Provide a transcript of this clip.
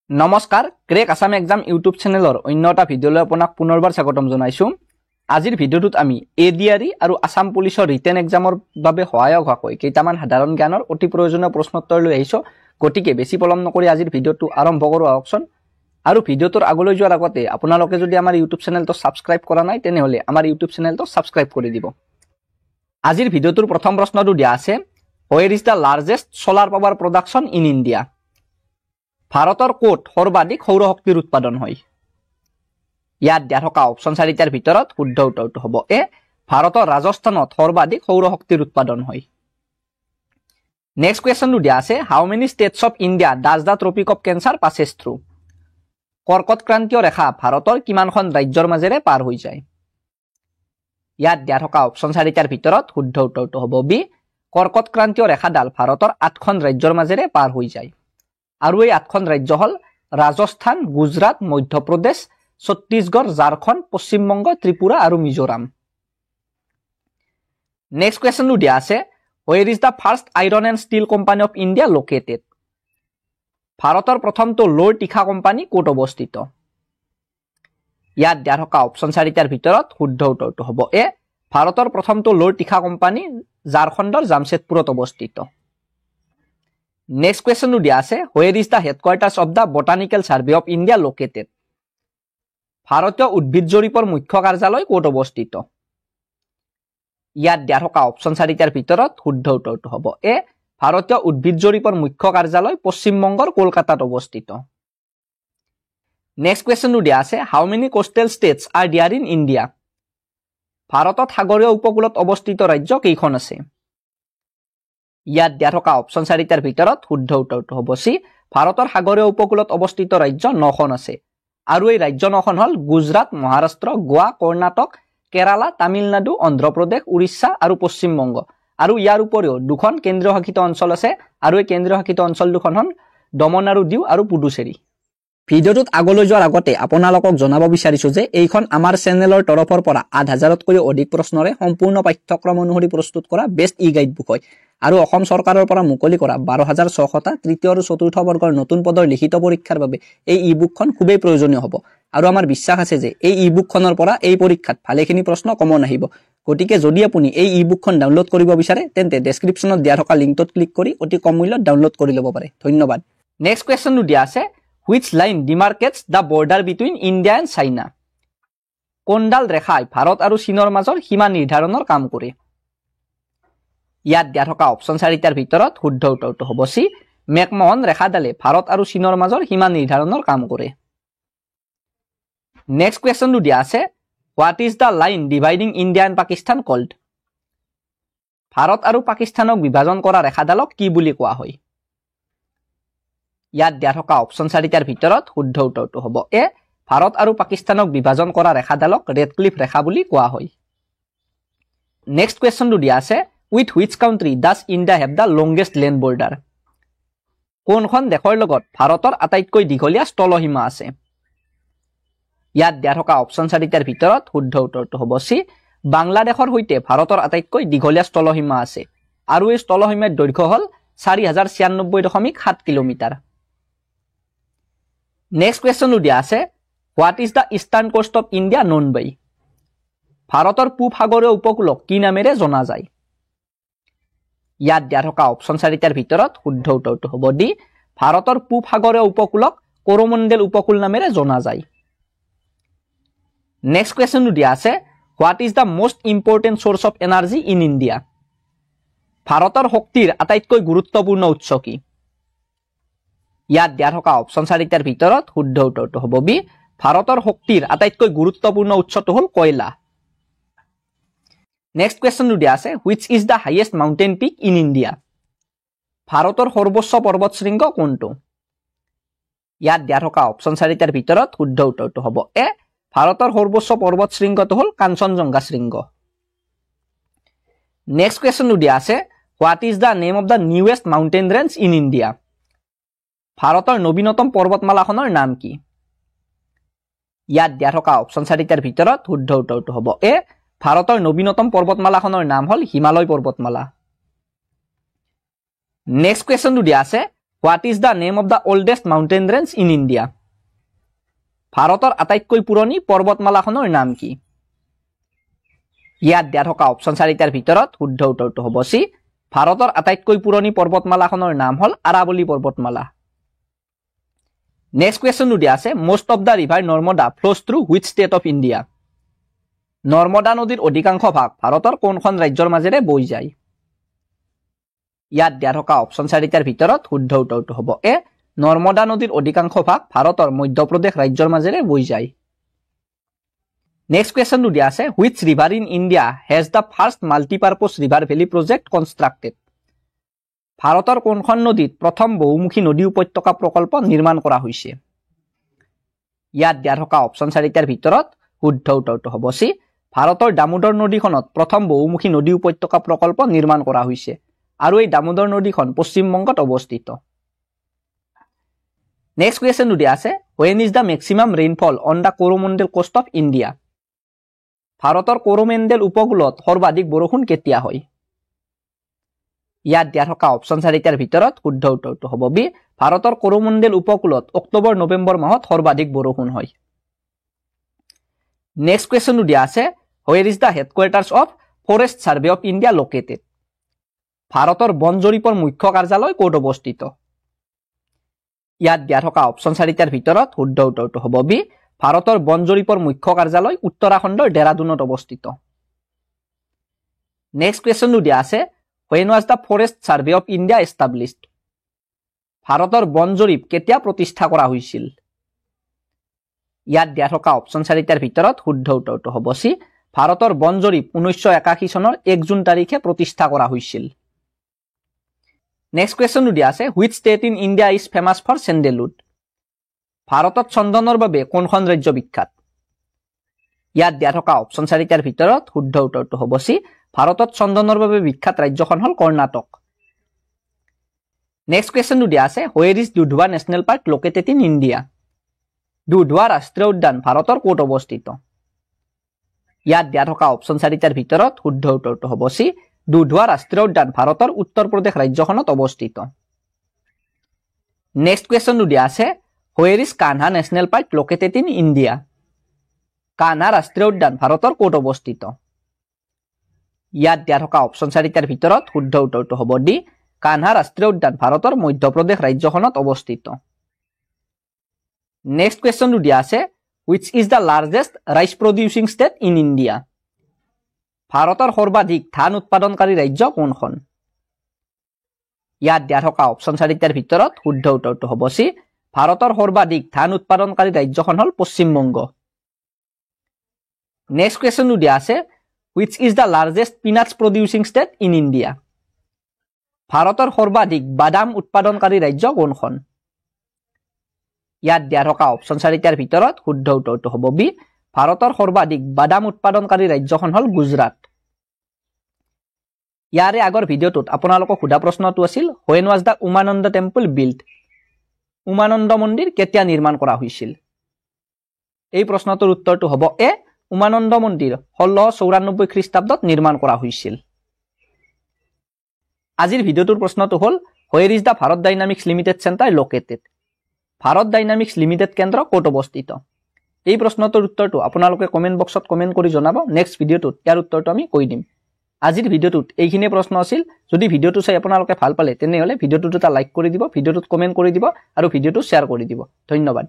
নমস্কাৰ crack Assam exam YouTube চেনেলৰ অন্য এটা ভিডিঅলৈ আপোনাক পুনৰবাৰ স্বাগতম জনাইছোঁ। আজিৰ ভিডিঅ'টোত আমি এডিআৰই আৰু আসাম পুলিচৰ ৰিটেন এক্সামৰ বাবে সহায়ক হোৱাকৈ কেইটামান সাধাৰণ জ্ঞানৰ অতি প্ৰয়োজনীয় প্ৰশ্নোত্তৰ লৈ আহিছোঁ। গতিকে বেছি পলম নকৰি আজিৰ ভিডিঅ'টো আৰম্ভ কৰোঁ আহকচোন। আৰু ভিডিঅ'টোৰ আগলৈ যোৱাৰ আগতে আপোনালোকে যদি আমাৰ ইউটিউব চেনেলটো ছাবস্ক্ৰাইব কৰা নাই তেনেহ'লে আমাৰ ইউটিউব চেনেলটো ছাবস্ক্ৰাইব কৰি দিব। আজিৰ ভিডিঅ'টোৰ প্ৰথম প্ৰশ্নটো দিয়া আছে, হোৱেৰ is the largest solar power production in India? ভাৰতৰ ক'ত সৰ্বাধিক সৌৰশক্তিৰ উৎপাদন হয়? ইয়াত দিয়া থকা অপশ্যন চাৰিটাৰ ভিতৰত শুদ্ধ উত্তৰটো হ'ব এ, ভাৰতৰ ৰাজস্থানত সৰ্বাধিক সৌৰশক্তিৰ উৎপাদন হয়। নেক্সট কুৱেশ্যনটো দিয়া আছে, how many states of India does the tropic of cancer passes through? কৰ্কট ক্ৰান্তীয় ৰেখা ভাৰতৰ কিমানখন ৰাজ্যৰ মাজেৰে পাৰ হৈ যায়? ইয়াত দিয়া থকা অপশ্যন চাৰিটাৰ ভিতৰত শুদ্ধ উত্তৰটো হ'ব বি, কৰ্কট ক্ৰান্তীয় ৰেখাডাল ভাৰতৰ 8খন ৰাজ্যৰ মাজেৰে পাৰ হৈ যায়। আৰু এই 8খন ৰাজ্য হ'ল ৰাজস্থান, গুজৰাট, মধ্যপ্ৰদেশ, ছত্তীশগড়, ঝাৰখণ্ড, পশ্চিমবংগ, ত্ৰিপুৰা আৰু মিজোৰাম। নেক্সট কুৱেশ্যনটো দিয়া আছে, হোৱেৰ is the first iron and steel company of India located? ভাৰতৰ প্ৰথমটো লোৰ তীখা কোম্পানী ক'ত অৱস্থিত? ইয়াত দিয়া থকা অপশ্যন চাৰিটাৰ ভিতৰত শুদ্ধ উত্তৰটো হ'ব এ, ভাৰতৰ প্ৰথমটো লোৰ তীখা কোম্পানী ঝাৰখণ্ডৰ জামছেদপুৰত অৱস্থিত। নেক্সট কুৱেশ্যনটো দিয়া আছে, হোৱেৰ is the headquarters of the botanical survey of India located? ভাৰতীয় উদ্ভিদ জৰীপৰ মুখ্য কাৰ্যালয় ক'ত অৱস্থিত? ইয়াত দিয়া থকা অপশ্যন চাৰিটাৰ ভিতৰত শুদ্ধ উত্তৰটো হ'ব এ, ভাৰতীয় উদ্ভিদ জৰীপৰ মুখ্য কাৰ্যালয় পশ্চিমবংগৰ কলকাতাত অৱস্থিত। নেক্সট কুৱেশ্যনটো দিয়া আছে, how many coastal states are there in India? ভাৰতত সাগৰীয় উপকূলত অৱস্থিত ৰাজ্য কেইখন আছে? ইয়াত দিয়া থকা অপশ্যন চাৰিটাৰ ভিতৰত শুদ্ধ উত্তৰটো হ'ব চি, ভাৰতৰ সাগৰীয় উপকূলত অৱস্থিত ৰাজ্য 9খন আছে। আৰু এই ৰাজ্য 9খন হ'ল গুজৰাট, মহাৰাষ্ট্ৰ, গোৱা, কৰ্ণাটক, কেৰালা, তামিলনাডু, অন্ধ্ৰপ্ৰদেশ, উৰিষ্যা আৰু পশ্চিমবংগ। আৰু ইয়াৰ উপৰিও 2খন কেন্দ্ৰীয় শাসিত অঞ্চল আছে, আৰু এই কেন্দ্ৰীয় শাসিত অঞ্চল 2খন হ'ল দমন আৰু দিউ আৰু পুডুচেৰী। ভিডিঅ'টোত আগলৈ যোৱাৰ আগতে আপোনালোকক জনাব বিচাৰিছোঁ যে এইখন আমাৰ চেনেলৰ তৰফৰ পৰা 8,000তকৈও অধিক প্ৰশ্নৰে সম্পূৰ্ণ পাঠ্যক্ৰম অনুসৰি প্ৰস্তুত কৰা বেষ্ট ই গাইড বুক হয়। আৰু অসম চৰকাৰৰ পৰা মুকলি কৰা 12,600টা তৃতীয় আৰু চতুৰ্থ বৰ্গৰ নতুন পদৰ লিখিত পৰীক্ষাৰ বাবে এই ই বুকখন খুবেই প্ৰয়োজনীয় হ'ব। আৰু আমাৰ বিশ্বাস আছে যে এই ই বুকখনৰ পৰা এই পৰীক্ষাত ভালেখিনি প্ৰশ্ন কমন আহিব। গতিকে যদি আপুনি এই ই বুকখন ডাউনলোড কৰিব বিচাৰে তেন্তে ডেছক্ৰিপশ্যনত দিয়া থকা লিংকটোত ক্লিক কৰি অতি কম মূল্যত ডাউনলোড কৰি ল'ব পাৰে। ধন্যবাদ। নেক্সট কুৱেশ্যনটো দিয়া আছে, which line demarcates the border between India and China? কোনডাল ৰেখাই ভাৰত আৰু চীনৰ মাজৰ সীমা নিৰ্ধাৰণৰ কাম কৰে? ইয়াত দিয়া থকা অপশ্যন চাৰিটাৰ ভিতৰত শুদ্ধ উত্তৰটো হ'ব চি, মেকমোহন ৰেখাডালে ভাৰত আৰু চীনৰ মাজৰ সীমা নিৰ্ধাৰণৰ কাম কৰে। নেক্সট কুৱেশ্যনটো দিয়া আছে, what is the line dividing India and Pakistan called? Bharat আৰু পাকিস্তানক বিভাজন কৰা ৰেখাডালক কি বুলি কোৱা হয়? ইয়াত দিয়া থকা অপশ্যন চাৰিটাৰ ভিতৰত শুদ্ধ উত্তৰটো হ'ব এ, ভাৰত আৰু পাকিস্তানক বিভাজন কৰা ৰেখাডালক ৰেড ক্লিফ ৰেখা বুলি কোৱা হয়। নেক্সট কুৱেশ্যনটো দিয়া আছে, with which country does India have the longest land border? কোনখন দেশৰ লগত ভাৰতৰ আটাইতকৈ দীঘলীয়া স্থলসীমা আছে? ইয়াত দিয়া থকা অপশ্যন চাৰিটাৰ ভিতৰত শুদ্ধ উত্তৰটো হ'ব চি, বাংলাদেশৰ সৈতে ভাৰতৰ আটাইতকৈ দীঘলীয়া স্থলসীমা আছে। আৰু এই স্থলসীমাৰ দৈৰ্ঘ্য হ'ল 4,096.7 কিলোমিটাৰ। নেক্সট কুৱেশ্যনটো দিয়া আছে, what is the eastern coast of India known by? ভাৰতৰ পূব সাগৰীয় উপকূলক কি নামেৰে জনা যায়? ইয়াত দিয়া থকা অপশ্যন চাৰিটাৰ ভিতৰত শুদ্ধ উত্তৰটো হ'ব ডি, ভাৰতৰ পূব সাগৰীয় উপকূলক কৰমণ্ডেল উপকূল নামেৰে জনা যায়। নেক্সট কুৱেশ্যনটো দিয়া আছে, what is the most important source of energy in India? ভাৰতৰ শক্তিৰ আটাইতকৈ গুৰুত্বপূৰ্ণ উৎস কি? ইয়াত দিয়া থকা অপশ্যন চাৰিটাৰ ভিতৰত শুদ্ধ উত্তৰটো হ'ব বি, ভাৰতৰ শক্তিৰ আটাইতকৈ গুৰুত্বপূৰ্ণ উৎসটো হ'ল কয়লা। নেক্সট কুৱেশ্যনটো দিয়া আছে, which is the highest mountain peak in India? ভাৰতৰ সৰ্বোচ্চ পৰ্বত শৃংগ কোনটো? ইয়াত দিয়া থকা অপশ্যন চাৰিটাৰ ভিতৰত শুদ্ধ উত্তৰটো হ'ব এ, ভাৰতৰ সৰ্বোচ্চ পৰ্বত শৃংগটো হ'ল কাঞ্চনজংঘা শৃংগ। নেক্সট কুৱেশ্যনটো দিয়া আছে, what is the name of the newest mountain range in India? ভাৰতৰ নবীনতম পৰ্বতমালাখনৰ নাম কি? ইয়াত দিয়া থকা অপশ্যন চাৰিটাৰ ভিতৰত শুদ্ধ উত্তৰটো হ'ব এ, ভাৰতৰ নবীনতম পৰ্বতমালাখনৰ নাম হ'ল হিমালয় পৰ্বতমালা। নেক্সট কুৱেশ্যনটো দিয়া আছে, what is the name of the oldest mountain range in India? ভাৰতৰ আটাইতকৈ পুৰণি পৰ্বতমালাখনৰ নাম কি? ইয়াত দিয়া থকা অপশ্যন 4টাৰ ভিতৰত শুদ্ধ উত্তৰটো হ'ব চি। ভাৰতৰ আটাইতকৈ পুৰণি পৰ্বতমালাখনৰ নাম হ'ল আৰাৱলী পৰ্বতমালা। নেক্সট কুৱেশ্যনটো দিয়া আছে, most of the river Narmada flows through which state of India? Narmada নদীৰ অধিকাংশ ভাগ ভাৰতৰ কোনখন ৰাজ্যৰ মাজেৰে বৈ যায়? ইয়াত দিয়া থকা অপশ্যন 4টাৰ ভিতৰত শুদ্ধ উত্তৰটো হ'ব এ। নৰ্মদা নদীৰ অধিকাংশ ভাগ ভাৰতৰ মধ্যপ্ৰদেশ ৰাজ্যৰ মাজেৰে বৈ যায়। নেক্সট কুৱেশ্যনটো দিয়া আছে, which river in India has the first multi-purpose river valley project constructed? ভাৰতৰ কোনখন নদীত প্ৰথম বহুমুখী নদী উপত্যকা প্ৰকল্প নিৰ্মাণ কৰা হৈছে? ইয়াত দিয়া থকা অপশ্যন 4টাৰ ভিতৰত শুদ্ধ উত্তৰটো হ'ব চি। ভাৰতৰ দামোদৰ নদীখনত প্ৰথম বহুমুখী নদী উপত্যকা প্ৰকল্প নিৰ্মাণ কৰা হৈছে আৰু এই দামোদৰ নদীখন পশ্চিমবংগত অৱস্থিত। নেক্সট কুৱেশ্যনটো দিয়া আছে, when is the maximum rainfall on the Coromandel coast of India? ভাৰতৰ কোৰোমেণ্ডেল উপকূলত সৰ্বাধিক বৰষুণ কেতিয়া হয়? ইয়াত দিয়া থকা অপশ্যন 4টাৰ ভিতৰত শুদ্ধ উত্তৰটো হ'ব বি। ভাৰতৰ কোৰোমণ্ডেল উপকূলত অক্টোবৰ নৱেম্বৰ মাহত সৰ্বাধিক বৰষুণ হয়। নেক্সট কুৱেশ্যনটো দিয়া আছে, where is the headquarters of Forest Survey of India located? ভাৰতৰ বন জৰীপৰ মুখ্য কাৰ্যালয় ক'ত অৱস্থিত? ইয়াত দিয়া থকা অপশ্যন 4টাৰ ভিতৰত শুদ্ধ উত্তৰটো হ'ব বি। ভাৰতৰ বন জৰীপৰ মুখ্য কাৰ্যালয় উত্তৰাখণ্ডৰ ডেৰাডুনত অৱস্থিত। নেক্সট কুৱেশ্যনটো দিয়া আছে, when was the Forest Survey of India established? ভাৰতৰ বন জৰীপ কেতিয়া প্ৰতিষ্ঠা কৰা হৈছিল? ইয়াত দিয়া থকা অপশ্যন 4টাৰ ভিতৰত শুদ্ধ উত্তৰটো হ'ব চি। ভাৰতৰ বন জৰীপ 1981 চনৰ 1 জুন তাৰিখে প্ৰতিষ্ঠা কৰা হৈছিল। নেক্সট কুৱেশ্যনটো দিয়া আছে, which state in India is famous for sandalwood? ভাৰতত চন্দনৰ বাবে কোনখন ৰাজ্য বিখ্যাত? ইয়াত দিয়া থকা অপশ্যন 4টাৰ ভিতৰত শুদ্ধ উত্তৰটো হ'ব চি। ভাৰতত চন্দনৰ বাবে বিখ্যাত ৰাজ্যখন হ'ল কৰ্ণাটক। নেক্সট কুৱেশ্যনটো দিয়া আছে, where is Dudhwa national park located in India? Dudhwa ৰাষ্ট্ৰীয় উদ্যান ভাৰতৰ ক'ত অৱস্থিত? ইয়াত দিয়া থকা অপশ্যন 4টাৰ ভিতৰত শুদ্ধ উত্তৰটো হ'ব চি। দুধৱা ৰাষ্ট্ৰীয় উদ্যান ভাৰতৰ উত্তৰ প্ৰদেশ ৰাজ্যখনত অৱস্থিত। নেক্সট কুৱেশ্যনটো দিয়া আছে, where is Kanha national park located in India? Kanha ৰাষ্ট্ৰীয় উদ্যান ভাৰতৰ ক'ত অৱস্থিত? ইয়াত দিয়া থকা অপশ্যন 4টাৰ ভিতৰত শুদ্ধ উত্তৰটো হ'ব ডি। কানহা ৰাষ্ট্ৰীয় উদ্যান ভাৰতৰ মধ্যপ্ৰদেশ ৰাজ্যখনত অৱস্থিত। নেক্সট কুৱেশ্যনটো দিয়া আছে, which is the largest rice producing state in India? ভাৰতৰ সৰ্বাধিক ধান উৎপাদনকাৰী ৰাজ্য কোনখন? ইয়াত দিয়া থকা অপশ্যন 4টাৰ ভিতৰত শুদ্ধ উত্তৰটো হ'ব চি। ভাৰতৰ সৰ্বাধিক ধান উৎপাদনকাৰী ৰাজ্যখন হ'ল পশ্চিমবংগ। নেক্সট কুৱেশ্যনটো দিয়া আছে, which is the largest peanuts producing state in India? ভাৰতৰ সৰ্বাধিক বাদাম উৎপাদনকাৰী ৰাজ্য কোনখন? ইয়াত দিয়া থকা অপশ্যন 4টাৰ ভিতৰত শুদ্ধ উত্তৰটো হ'ব বি। ভাৰতৰ সৰ্বাধিক বাদাম উৎপাদনকাৰী ৰাজ্যখন হ'ল গুজৰাট। ইয়াৰে আগৰ ভিডিঅ'টোত আপোনালোকক সোধা প্ৰশ্নটো আছিল, when was the Umananda temple built? Umananda মন্দিৰ কেতিয়া নিৰ্মাণ কৰা হৈছিল? এই প্ৰশ্নটোৰ উত্তৰটো হ'ব এ। উমানন্দ মন্দিৰ 1694 খ্ৰীষ্টাব্দত নিৰ্মাণ কৰা হৈছিল। আজিৰ ভিডিঅ'টোৰ প্ৰশ্নটো হ'ল, where is the Bharat dynamics limited centre located? Bharat dynamics limited কেন্দ্ৰ ক'ত অৱস্থিত? এই প্ৰশ্নটোৰ উত্তৰটো আপোনালোকে কমেণ্ট বক্সত কমেণ্ট কৰি জনাব। নেক্সট ভিডিঅ'টোত ইয়াৰ উত্তৰটো আমি কৈ দিম। আজিৰ ভিডিঅ'টোত এইখিনিয়ে প্ৰশ্ন আছিল। যদি ভিডিঅ'টো চাই আপোনালোকে ভাল পালে তেনেহ'লে ভিডিঅ'টোত এটা লাইক কৰি দিব, ভিডিঅ'টোত কমেণ্ট কৰি দিব আৰু ভিডিঅ'টো শ্বেয়াৰ কৰি দিব। ধন্যবাদ।